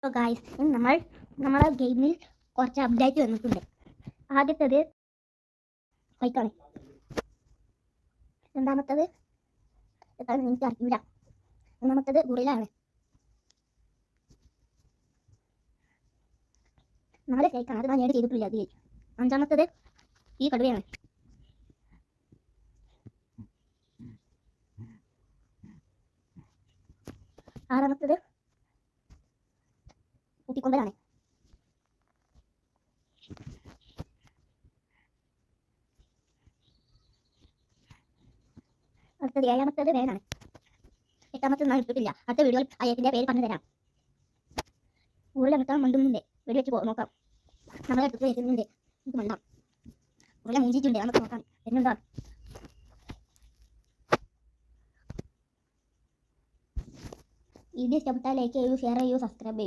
So guys, ഇന്ന് നമ്മളെ ഗെയിമിൽ കുറച്ച് അപ്ഡേറ്റ് വന്നിട്ടുണ്ട്. ആദ്യത്തേത് ബൈക്കാണ്, രണ്ടാമത്തത് എനിക്ക് അറിയില്ല, മൂന്നാമത്തത് ഗുറിലാണ്, 4 സൈക്കാണ്, അത് ഞാൻ ഏഡ് ചെയ്തിട്ടില്ല അതിൽ. അഞ്ചാമത്തത് ഈ കടുവയാണ്. ആറാമത്തത് കുട്ടിക്കൊമ്പനാണ്. അടുത്തത് ഏഴാമത്തത് വേനാണ്. എട്ടാമത്തത് ഞാൻ ഇട്ടിട്ടില്ല, അടുത്ത വീഡിയോയിൽ അയ്യത്തിൻ്റെ പേര് പറഞ്ഞു തരാം. ഉരുള നിർത്താൻ മണ്ടുന്നുണ്ട്, വെടി വെച്ച് നോക്കാം. നമ്മളെ അടുത്ത് വരുന്നുണ്ട്, നമുക്ക് മണ്ടാം. ഉരുള മൂഞ്ചിട്ടുണ്ട്, നമുക്ക് നോക്കാം വരുന്നുണ്ടോ. വീഡിയോ ഇഷ്ടപ്പെട്ടാൽ ലൈക്ക് ചെയ്യൂ, ഷെയർ ചെയ്യൂ, സബ്സ്ക്രൈബ് ചെയ്യൂ.